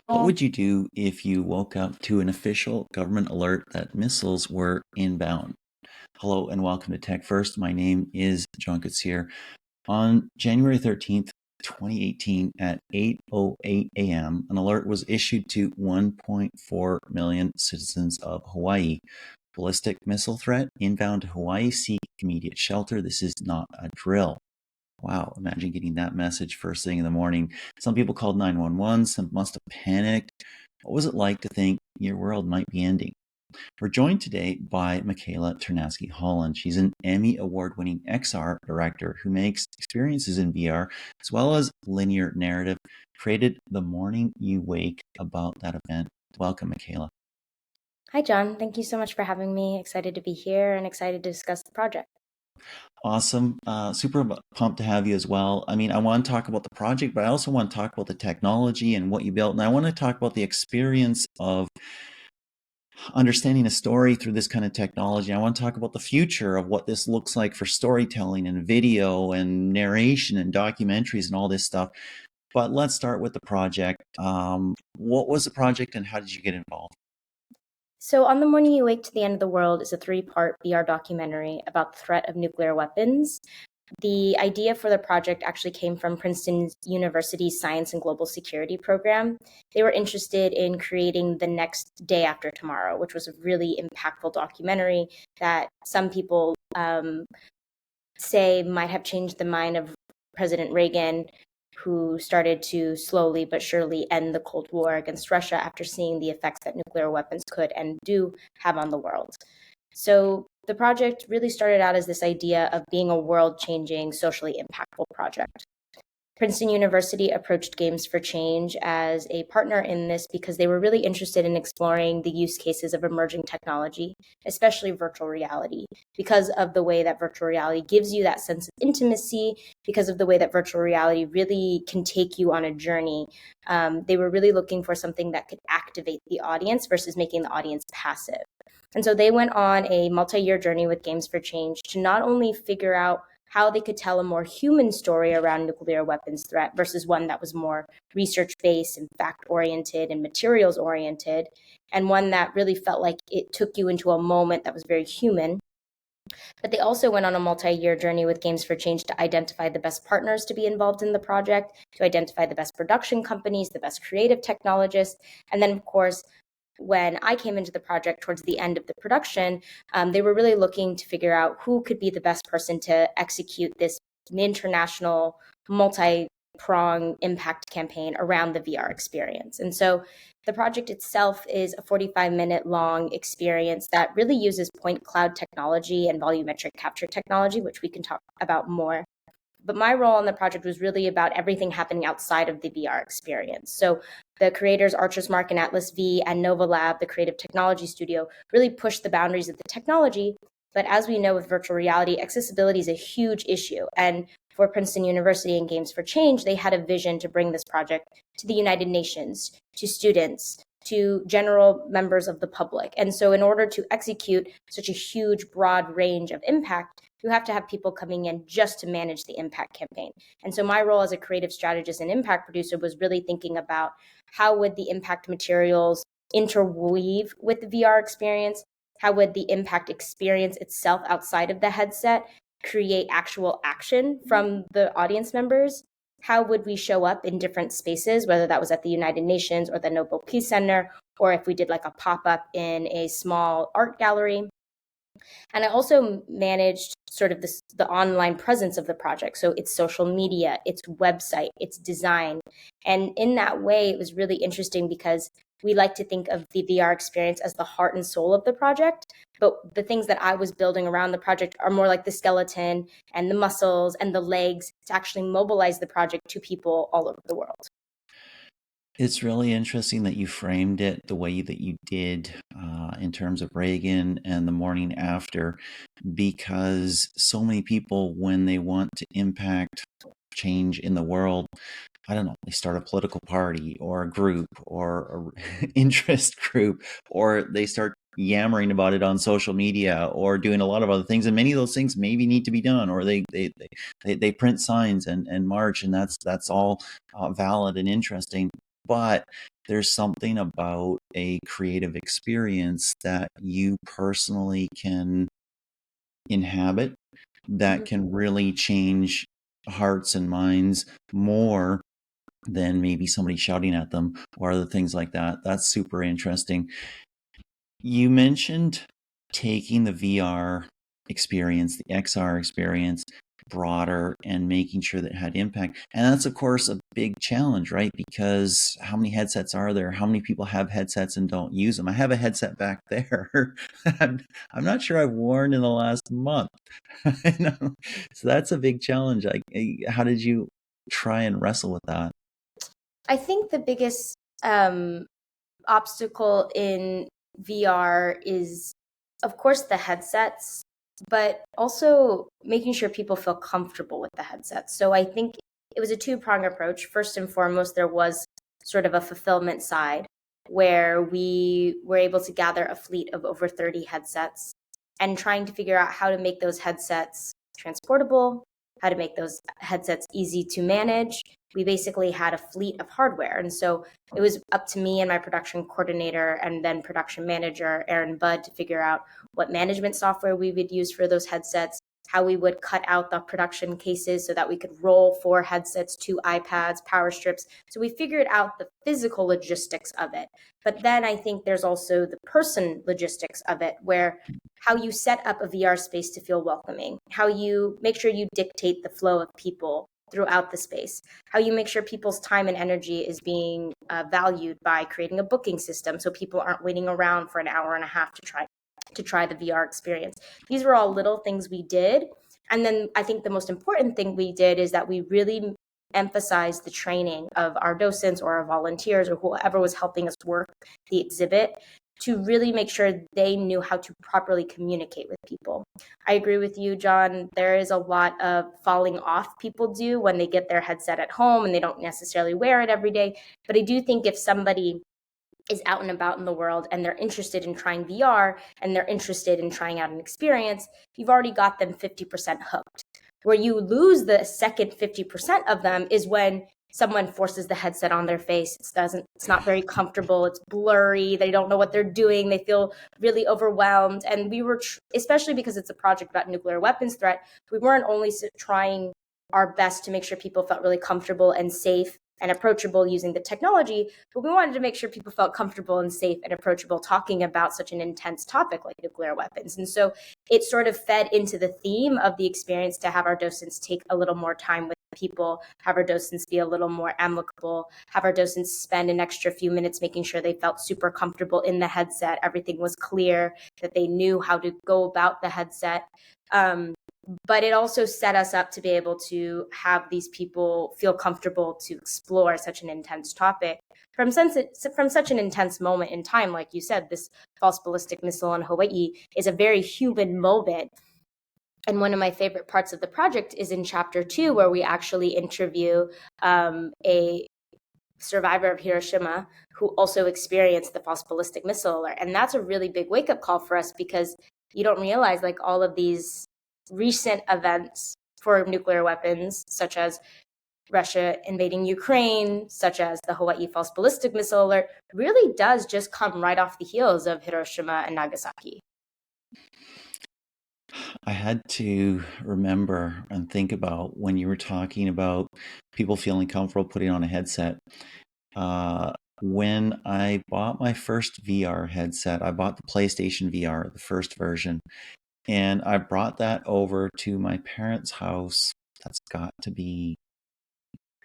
What would you do if you woke up to an official government alert that missiles were inbound? Hello and welcome to TechFirst. My name is John Koetsier. On January 13th, 2018 at 8:08 a.m., an alert was issued to 1.4 million citizens of Hawaii. Ballistic missile threat inbound to Hawaii, seek immediate shelter. This is not a drill. Wow, imagine getting that message first thing in the morning. Some people called 911, some must have panicked. What was it like to think your world might be ending? We're joined today by Michaela Ternasky-Holland. She's an Emmy award-winning XR director who makes experiences in VR as well as linear narrative, created The Morning You Wake about that event. Welcome, Michaela. Hi, John. Thank you so much for having me. Excited to be here and excited to discuss the project. Awesome. Super pumped to have you as well. I mean, I want to talk about the project, but I also want to talk about the technology and what you built. And I want to talk about the experience of understanding a story through this kind of technology. I want to talk about the future of what this looks like for storytelling and video and narration and documentaries and all this stuff. But let's start with the project. What was the project and how did you get involved? So, On the Morning You Wake to the End of the World is a three-part VR documentary about the threat of nuclear weapons. The idea for the project actually came from Princeton University's Science and Global Security program. They were interested in creating The Next Day After Tomorrow, which was a really impactful documentary that some people say might have changed the mind of President Reagan, who started to slowly but surely end the Cold War against Russia after seeing the effects that nuclear weapons could and do have on the world. So the project really started out as this idea of being a world-changing, socially impactful project. Princeton University approached Games for Change as a partner in this because they were really interested in exploring the use cases of emerging technology, especially virtual reality, because of the way that virtual reality gives you that sense of intimacy, because of the way that virtual reality really can take you on a journey. They were really looking for something that could activate the audience versus making the audience passive. And so they went on a multi-year journey with Games for Change to not only figure out how they could tell a more human story around nuclear weapons threat versus one that was more research-based and fact-oriented and materials-oriented, and one that really felt like it took you into a moment that was very human. But they also went on a multi-year journey with Games for Change to identify the best partners to be involved in the project, to identify the best production companies, the best creative technologists, and then, of course, when I came into the project towards the end of the production, they were really looking to figure out who could be the best person to execute this international, multi-prong impact campaign around the VR experience. And so the project itself is a 45-minute long experience that really uses point cloud technology and volumetric capture technology, which we can talk about more. But my role on the project was really about everything happening outside of the VR experience. So the creators Archer's Mark and Atlas V and Nova Lab, the creative technology studio, really pushed the boundaries of the technology. But as we know with virtual reality, accessibility is a huge issue. And for Princeton University and Games for Change, they had a vision to bring this project to the United Nations, to students, to general members of the public. And so in order to execute such a huge, broad range of impact, you have to have people coming in just to manage the impact campaign. And so my role as a creative strategist and impact producer was really thinking about how would the impact materials interweave with the VR experience? How would the impact experience itself outside of the headset create actual action from the audience members? How would we show up in different spaces, whether that was at the United Nations or the Nobel Peace Center, or if we did like a pop-up in a small art gallery? And I also managed sort of the online presence of the project. So its social media, its website, its design. And in that way, it was really interesting because we like to think of the VR experience as the heart and soul of the project. But the things that I was building around the project are more like the skeleton and the muscles and the legs to actually mobilize the project to people all over the world. It's really interesting that you framed it the way that you did in terms of Reagan and the morning after, because so many people, when they want to impact change in the world, I don't know, they start a political party or a group or a interest group, or they start yammering about it on social media or doing a lot of other things. And many of those things maybe need to be done, or they print signs and march, and that's all valid and interesting. But there's something about a creative experience that you personally can inhabit that can really change hearts and minds more than maybe somebody shouting at them or other things like that. That's super interesting. You mentioned taking the VR experience, the XR experience, broader and making sure that it had impact. And that's, of course, a big challenge, right? Because how many headsets are there? How many people have headsets and don't use them? I have a headset back there. I'm not sure I've worn in the last month. So that's a big challenge. Like, how did you try and wrestle with that? I think the biggest obstacle in VR is, of course, the headsets, but also making sure people feel comfortable with the headsets. So I think it was a two-pronged approach. First and foremost, there was sort of a fulfillment side where we were able to gather a fleet of over 30 headsets and trying to figure out how to make those headsets transportable, how to make those headsets easy to manage. We basically had a fleet of hardware. And so it was up to me and my production coordinator and then production manager, Aaron Budd, to figure out what management software we would use for those headsets, how we would cut out the production cases so that we could roll 4 headsets, 2 iPads, power strips. So we figured out the physical logistics of it. But then I think there's also the person logistics of it, where how you set up a VR space to feel welcoming, how you make sure you dictate the flow of people throughout the space, how you make sure people's time and energy is being valued by creating a booking system so people aren't waiting around for an hour and a half to try the VR experience. These were all little things we did. And then I think the most important thing we did is that we really emphasized the training of our docents or our volunteers or whoever was helping us work the exhibit to really make sure they knew how to properly communicate with people. I agree with you, John. There is a lot of falling off people do when they get their headset at home and they don't necessarily wear it every day. But I do think if somebody is out and about in the world and they're interested in trying VR and they're interested in trying out an experience, you've already got them 50% hooked. Where you lose the second 50% of them is when someone forces the headset on their face. It's not very comfortable. It's blurry. They don't know what they're doing. They feel really overwhelmed. And we were, especially because it's a project about nuclear weapons threat, we weren't only trying our best to make sure people felt really comfortable and safe and approachable using the technology, but we wanted to make sure people felt comfortable and safe and approachable talking about such an intense topic like nuclear weapons. And so it sort of fed into the theme of the experience to have our docents take a little more time with people, have our docents be a little more amicable, have our docents spend an extra few minutes making sure they felt super comfortable in the headset, everything was clear, that they knew how to go about the headset. But it also set us up to be able to have these people feel comfortable to explore such an intense topic from such an intense moment in time. Like you said, this false ballistic missile in Hawaii is a very human moment. And one of my favorite parts of the project is in chapter 2, where we actually interview a survivor of Hiroshima who also experienced the false ballistic missile alert. And that's a really big wake-up call for us, because you don't realize, like, all of these recent events for nuclear weapons, such as Russia invading Ukraine, such as the Hawaii false ballistic missile alert, really does just come right off the heels of Hiroshima and Nagasaki. I had to remember and think about when you were talking about people feeling comfortable putting on a headset. When I bought my first VR headset, I bought the PlayStation VR, the first version, and I brought that over to my parents' house. That's got to be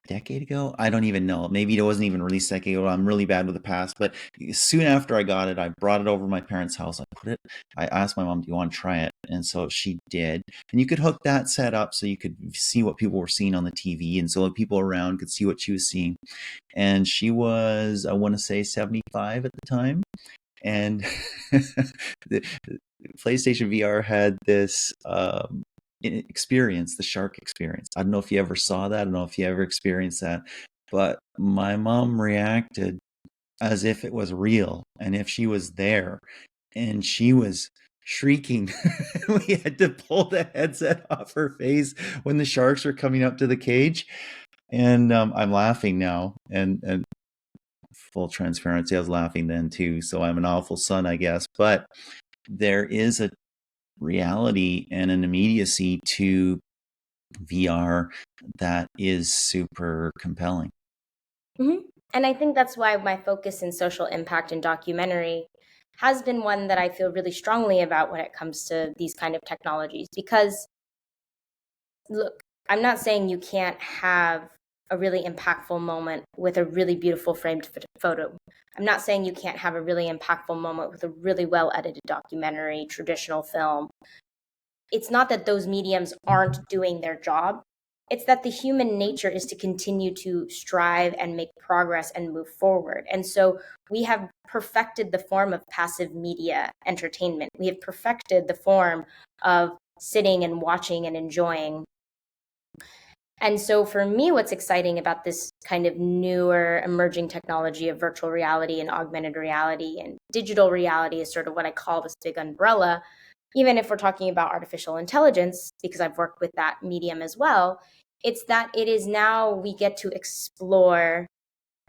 a decade ago. I don't even know. Maybe it wasn't even released a decade ago. I'm really bad with the past. But soon after I got it, I brought it over to my parents' house. I asked my mom, do you want to try it? And so she did. And you could hook that set up so you could see what people were seeing on the TV. And so people around could see what she was seeing. And she was, I want to say, 75 at the time. And the PlayStation VR had this experience, the shark experience. I don't know if you ever saw that. I don't know if you ever experienced that. But my mom reacted as if it was real and if she was there. And she was shrieking. We had to pull the headset off her face when the sharks were coming up to the cage. And I'm laughing now. And full transparency, I was laughing then too. So I'm an awful son, I guess. But there is a reality and an immediacy to VR that is super compelling. Mm-hmm. And I think that's why my focus in social impact and documentary has been one that I feel really strongly about when it comes to these kind of technologies. Because, look, I'm not saying you can't have a really impactful moment with a really beautiful framed photo. I'm not saying you can't have a really impactful moment with a really well edited documentary, traditional film. It's not that those mediums aren't doing their job. It's that the human nature is to continue to strive and make progress and move forward. And so we have perfected the form of passive media entertainment. We have perfected the form of sitting and watching and enjoying. And so for me, what's exciting about this kind of newer emerging technology of virtual reality and augmented reality and digital reality is sort of what I call this big umbrella. Even if we're talking about artificial intelligence, because I've worked with that medium as well, it's that it is now we get to explore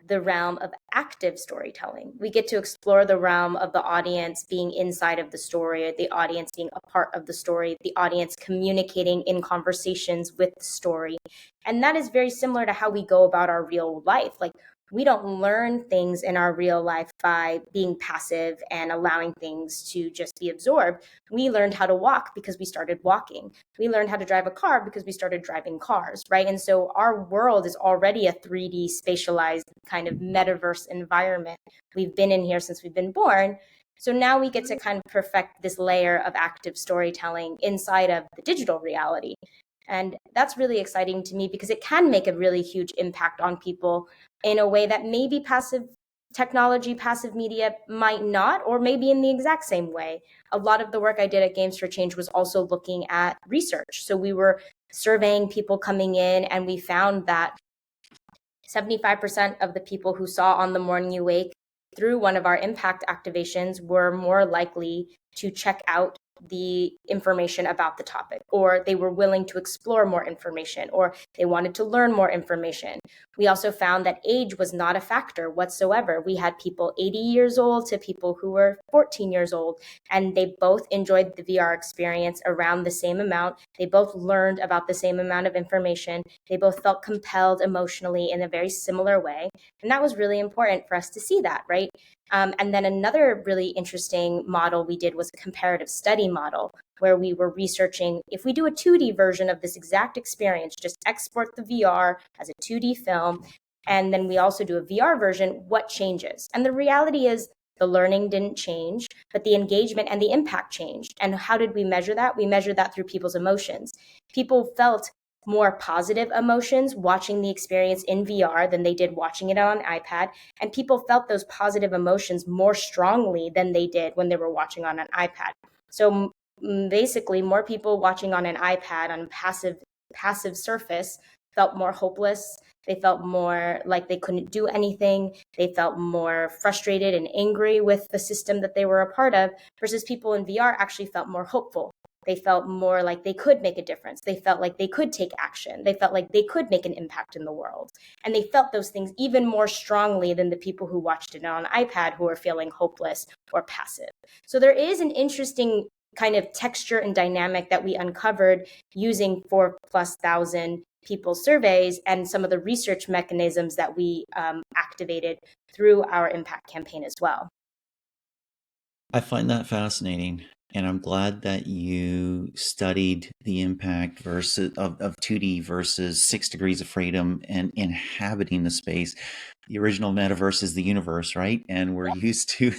the realm of active storytelling. We get to explore the realm of the audience being inside of the story, the audience being a part of the story, the audience communicating in conversations with the story. And that is very similar to how we go about our real life. Like, we don't learn things in our real life by being passive and allowing things to just be absorbed. We learned how to walk because we started walking. We learned how to drive a car because we started driving cars, right? And so our world is already a 3D spatialized kind of metaverse environment. We've been in here since we've been born. So now we get to kind of perfect this layer of active storytelling inside of the digital reality. And that's really exciting to me because it can make a really huge impact on people in a way that maybe passive technology, passive media might not, or maybe in the exact same way. A lot of the work I did at Games for Change was also looking at research. So we were surveying people coming in, and we found that 75% of the people who saw On the Morning You Wake through one of our impact activations were more likely to check out the information about the topic, or they were willing to explore more information, or they wanted to learn more information. We also found that age was not a factor whatsoever. We had people 80 years old to people who were 14 years old, and they both enjoyed the VR experience around the same amount. They both learned about the same amount of information. They both felt compelled emotionally in a very similar way. And that was really important for us to see that, right? And then another really interesting model we did was a comparative study model, where we were researching if we do a 2D version of this exact experience, just export the VR as a 2D film, and then we also do a VR version, what changes? And the reality is the learning didn't change, but the engagement and the impact changed. And how did we measure that? We measured that through people's emotions. People felt more positive emotions watching the experience in VR than they did watching it on an iPad. And people felt those positive emotions more strongly than they did when they were watching on an iPad. So basically, more people watching on an iPad on a passive surface felt more hopeless. They felt more like they couldn't do anything. They felt more frustrated and angry with the system that they were a part of, versus people in VR actually felt more hopeful. They felt more like they could make a difference. They felt like they could take action. They felt like they could make an impact in the world. And they felt those things even more strongly than the people who watched it on an iPad who are feeling hopeless or passive. So there is an interesting kind of texture and dynamic that we uncovered using 4,000+ people surveys and some of the research mechanisms that we activated through our impact campaign as well. I find that fascinating. And I'm glad that you studied the impact of 2D versus 6 degrees of freedom and inhabiting the space. The original metaverse is the universe, right? And we're used to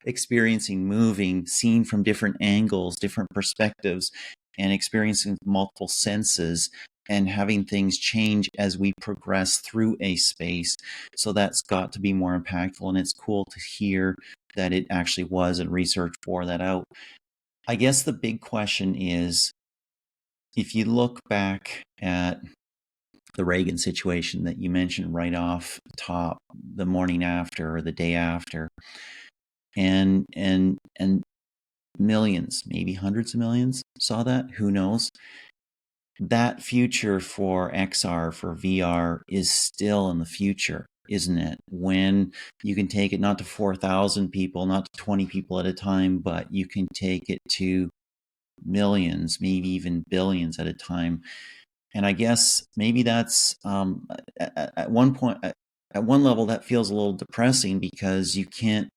experiencing, moving, seen from different angles, different perspectives, and experiencing multiple senses and having things change as we progress through a space. So that's got to be more impactful. And it's cool to hear that it actually was, and research bore that out. I guess the big question is, if you look back at the Reagan situation that you mentioned right off the top, the morning after or the day after, and millions, maybe hundreds of millions saw that, who knows? That future for XR, for VR, is still in the future. isn't it? When you can take it not to 4,000 people, not to 20 people at a time, but you can take it to millions, maybe even billions at a time. And I guess maybe that's at one point, at one level, that feels a little depressing because you can't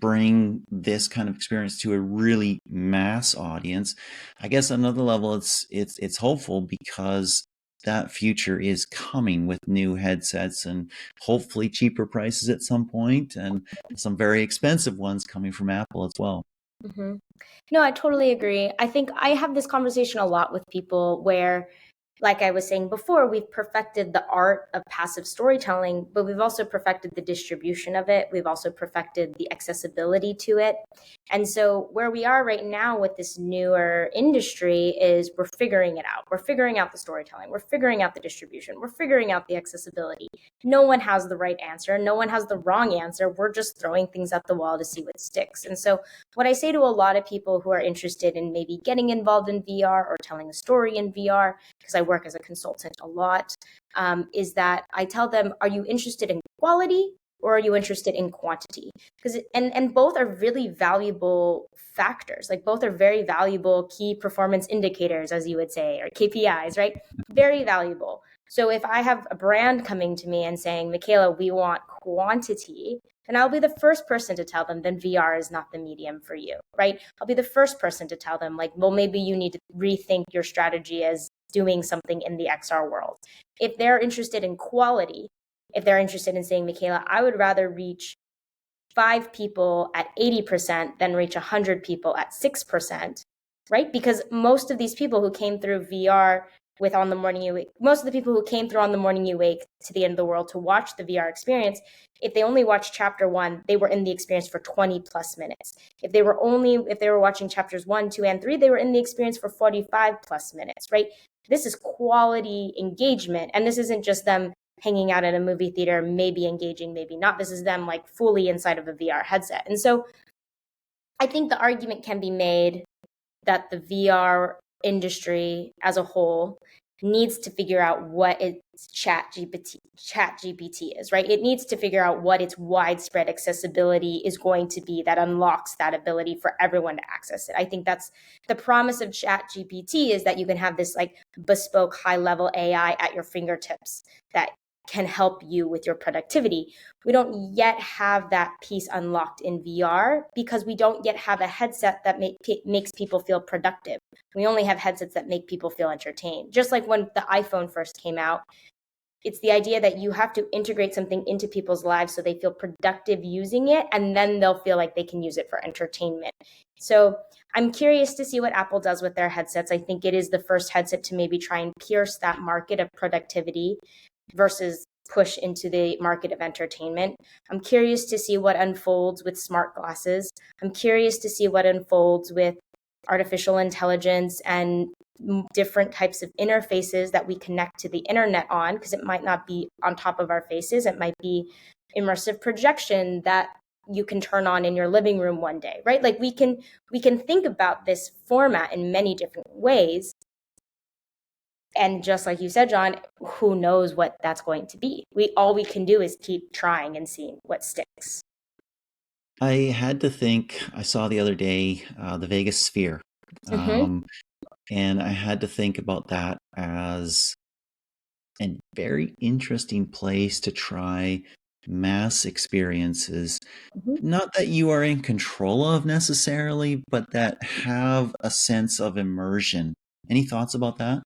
bring this kind of experience to a really mass audience. I guess on another level, it's hopeful because that future is coming with new headsets and hopefully cheaper prices at some point, and some very expensive ones coming from Apple as well. Mm-hmm. No, I totally agree. I think I have this conversation a lot with people where, like I was saying before, we've perfected the art of passive storytelling, but we've also perfected the distribution of it. We've also perfected the accessibility to it. And so where we are right now with this newer industry is we're figuring it out. We're figuring out the storytelling. We're figuring out the distribution. We're figuring out the accessibility. No one has the right answer. No one has the wrong answer. We're just throwing things at the wall to see what sticks. And so what I say to a lot of people who are interested in maybe getting involved in VR or telling a story in VR, because I work as a consultant a lot, is that I tell them, are you interested in quality or are you interested in quantity? Because and both are really valuable factors. Like both are very valuable key performance indicators, as you would say, or KPIs, right? Very valuable. So if I have a brand coming to me and saying, Michaela, we want quantity, and I'll be the first person to tell them, then VR is not the medium for you, right? I'll be the first person to tell them, like, well, maybe you need to rethink your strategy as doing something in the XR world. If they're interested in quality, if they're interested in saying, Michaela, I would rather reach 5 people at 80% than reach 100 people at 6%, right? Because most of these people who came through VR with On the Morning You Wake, most of the people who came through On the Morning You Wake to the End of the World to watch the VR experience, if they only watched chapter 1, they were in the experience for 20 plus minutes. If they were watching chapters 1, 2, and 3, they were in the experience for 45 plus minutes, right? This is quality engagement. And this isn't just them hanging out at a movie theater, maybe engaging, maybe not. This is them like fully inside of a VR headset. And so I think the argument can be made that the VR industry as a whole needs to figure out what its chat GPT is, right? It needs to figure out what its widespread accessibility is going to be that unlocks that ability for everyone to access it. I think that's the promise of chat GPT, is that you can have this like bespoke high level AI at your fingertips that can help you with your productivity. We don't yet have that piece unlocked in VR because we don't yet have a headset that makes people feel productive. We only have headsets that make people feel entertained. Just like when the iPhone first came out, it's the idea that you have to integrate something into people's lives so they feel productive using it, and then they'll feel like they can use it for entertainment. So I'm curious to see what Apple does with their headsets. I think it is the first headset to maybe try and pierce that market of productivity versus push into the market of entertainment. I'm curious to see what unfolds with smart glasses. I'm curious to see what unfolds with artificial intelligence and different types of interfaces that we connect to the internet on, because it might not be on top of our faces. It might be immersive projection that you can turn on in your living room one day, right? Like we can think about this format in many different ways. And just like you said, John, who knows what that's going to be? All we can do is keep trying and seeing what sticks. I had to think, I saw the other day the Vegas Sphere, Mm-hmm. and I had to think about that as a very interesting place to try mass experiences. Mm-hmm. Not that you are in control of necessarily, but that have a sense of immersion. Any thoughts about that?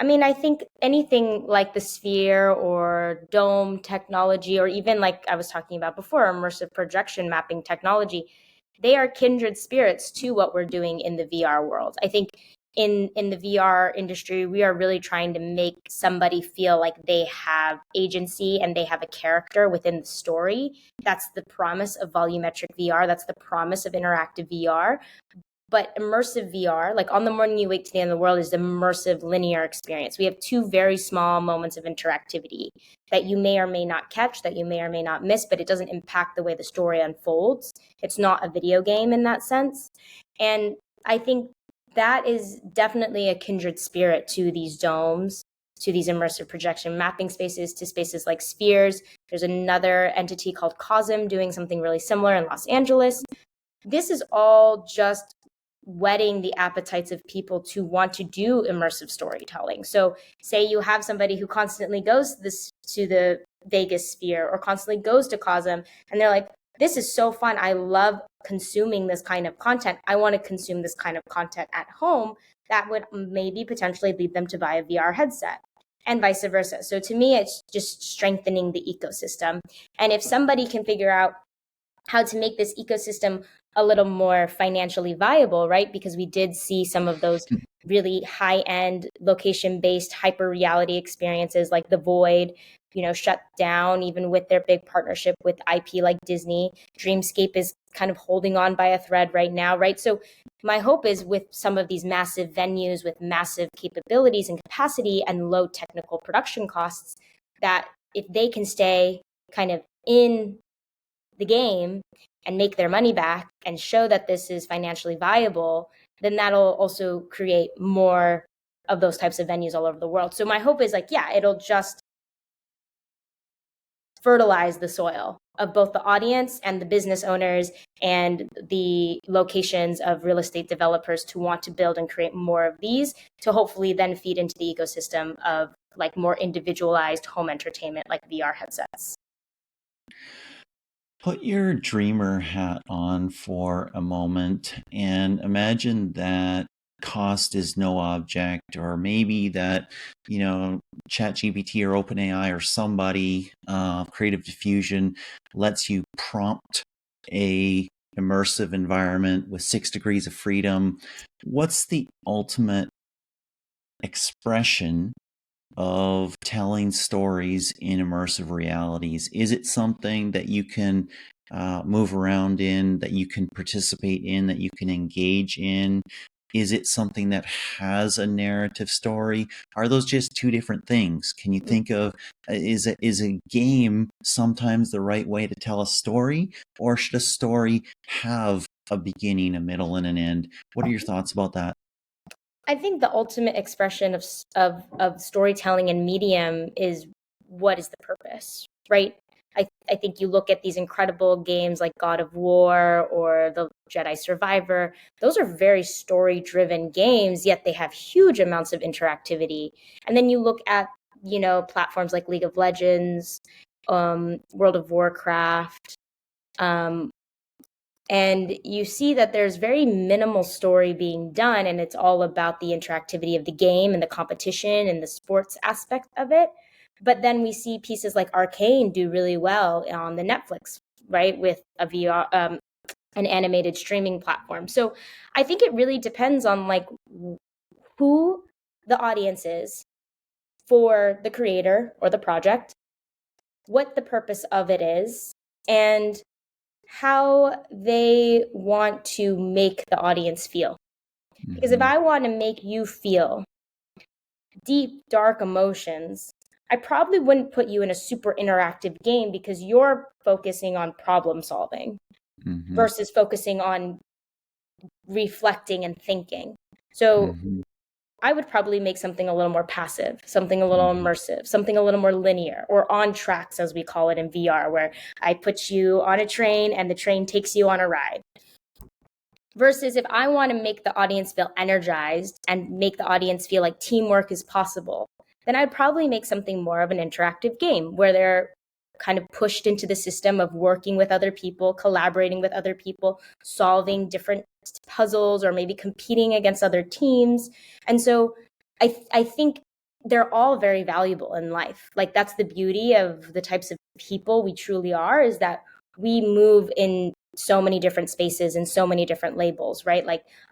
I mean, I think anything like the sphere or dome technology, or even like I was talking about before, immersive projection mapping technology, they are kindred spirits to what we're doing in the VR world. I think in the VR industry, we are really trying to make somebody feel like they have agency and they have a character within the story. That's the promise of volumetric VR. That's the promise of interactive VR. But immersive VR, like On the Morning You Wake to the End of the World, is the immersive linear experience. We have two very small moments of interactivity that you may or may not catch, that you may or may not miss, but it doesn't impact the way the story unfolds. It's not a video game in that sense. And I think that is definitely a kindred spirit to these domes, to these immersive projection mapping spaces, to spaces like Spheres. There's another entity called COSM doing something really similar in Los Angeles. This is all just whetting the appetites of people to want to do immersive storytelling. So say you have somebody who constantly goes to the Vegas Sphere or constantly goes to COSM, and they're like, this is so fun. I love consuming this kind of content. I want to consume this kind of content at home. That would maybe potentially lead them to buy a VR headset and vice versa. So to me, it's just strengthening the ecosystem. And if somebody can figure out how to make this ecosystem a little more financially viable, right? Because we did see some of those really high-end location-based hyper reality experiences like The Void, shut down even with their big partnership with IP like Disney. Dreamscape is kind of holding on by a thread right now, right? So my hope is with some of these massive venues with massive capabilities and capacity and low technical production costs, that if they can stay kind of in the game and make their money back and show that this is financially viable, then that'll also create more of those types of venues all over the world. So my hope is it'll just fertilize the soil of both the audience and the business owners and the locations of real estate developers to want to build and create more of these, to hopefully then feed into the ecosystem of more individualized home entertainment like VR headsets. Put your dreamer hat on for a moment and imagine that cost is no object, or maybe that, ChatGPT or OpenAI or somebody, Creative Diffusion, lets you prompt a immersive environment with 6 degrees of freedom. What's the ultimate expression of telling stories in immersive realities? Is it something that you can move around in, that you can participate in, that you can engage in? Is it something that has a narrative story? Are those just two different things? Can you think of, is a game sometimes the right way to tell a story, or should a story have a beginning, a middle, and an end? What are your thoughts about that? I think the ultimate expression of storytelling and medium is, what is the purpose, right? I think you look at these incredible games like God of War or the Jedi Survivor. Those are very story-driven games, yet they have huge amounts of interactivity. And then you look at, platforms like League of Legends, World of Warcraft, and you see that there's very minimal story being done, and it's all about the interactivity of the game and the competition and the sports aspect of it. But then we see pieces like Arcane do really well on the Netflix, right, with a VR, an animated streaming platform. So I think it really depends on who the audience is for the creator or the project, what the purpose of it is, and how they want to make the audience feel. Because if I want to make you feel deep, dark emotions, I probably wouldn't put you in a super interactive game because you're focusing on problem solving versus focusing on reflecting and thinking. So I would probably make something a little more passive, something a little immersive, something a little more linear, or on tracks, as we call it in VR, where I put you on a train and the train takes you on a ride. Versus if I want to make the audience feel energized and make the audience feel like teamwork is possible, then I'd probably make something more of an interactive game where they're kind of pushed into the system of working with other people, collaborating with other people, solving different puzzles, or maybe competing against other teams. And so I think they're all very valuable in life. That's the beauty of the types of people we truly are, is that we move in so many different spaces and so many different labels, right?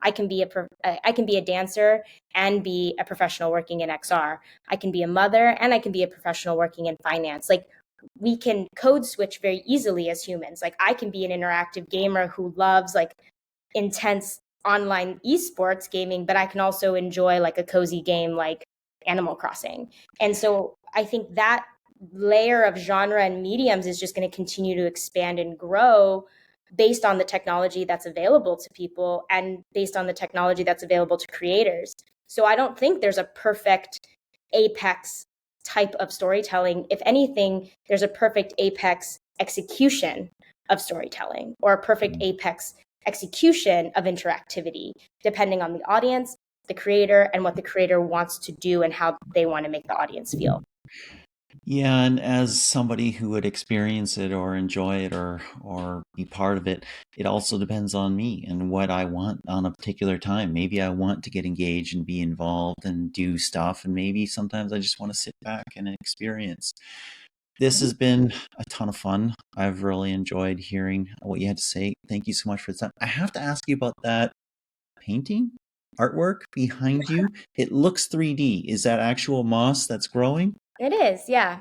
I can be a dancer and be a professional working in XR. I can be a mother and I can be a professional working in finance. We can code switch very easily as humans. I can be an interactive gamer who loves intense online esports gaming, but I can also enjoy a cozy game like Animal Crossing. And so I think that layer of genre and mediums is just going to continue to expand and grow based on the technology that's available to people and based on the technology that's available to creators. So I don't think there's a perfect apex type of storytelling. If anything, there's a perfect apex execution of storytelling or a perfect apex execution of interactivity, depending on the audience, the creator, and what the creator wants to do and how they want to make the audience feel. Yeah, and as somebody who would experience it or enjoy it or be part of it, it also depends on me and what I want on a particular time. Maybe I want to get engaged and be involved and do stuff, and maybe sometimes I just want to sit back and experience. This has been a ton of fun. I've really enjoyed hearing what you had to say. Thank you so much for the time. I have to ask you about that painting artwork behind you. It looks 3D. Is that actual moss that's growing? It is, yeah.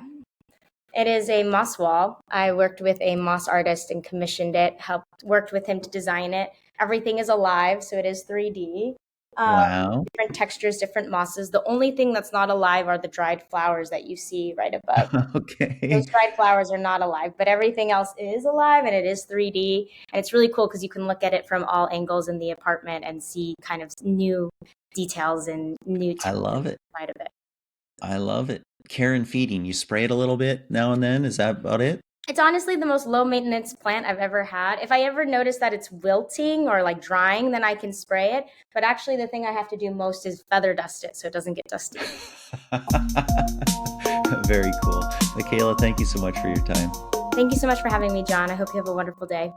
It is a moss wall. I worked with a moss artist and commissioned it, worked with him to design it. Everything is alive, so it is 3D. Wow. Different textures, different mosses. The only thing that's not alive are the dried flowers that you see right above. Those Okay. dried flowers are not alive, but everything else is alive and it is 3D. And it's really cool because you can look at it from all angles in the apartment and see kind of new details and new I love it. side of it. I love it. Care and feeding. You spray it a little bit now and then. Is that about it? It's honestly the most low maintenance plant I've ever had. If I ever notice that it's wilting or like drying, then I can spray it. But actually, the thing I have to do most is feather dust it so it doesn't get dusty. Very cool. Michaela, thank you so much for your time. Thank you so much for having me, John. I hope you have a wonderful day.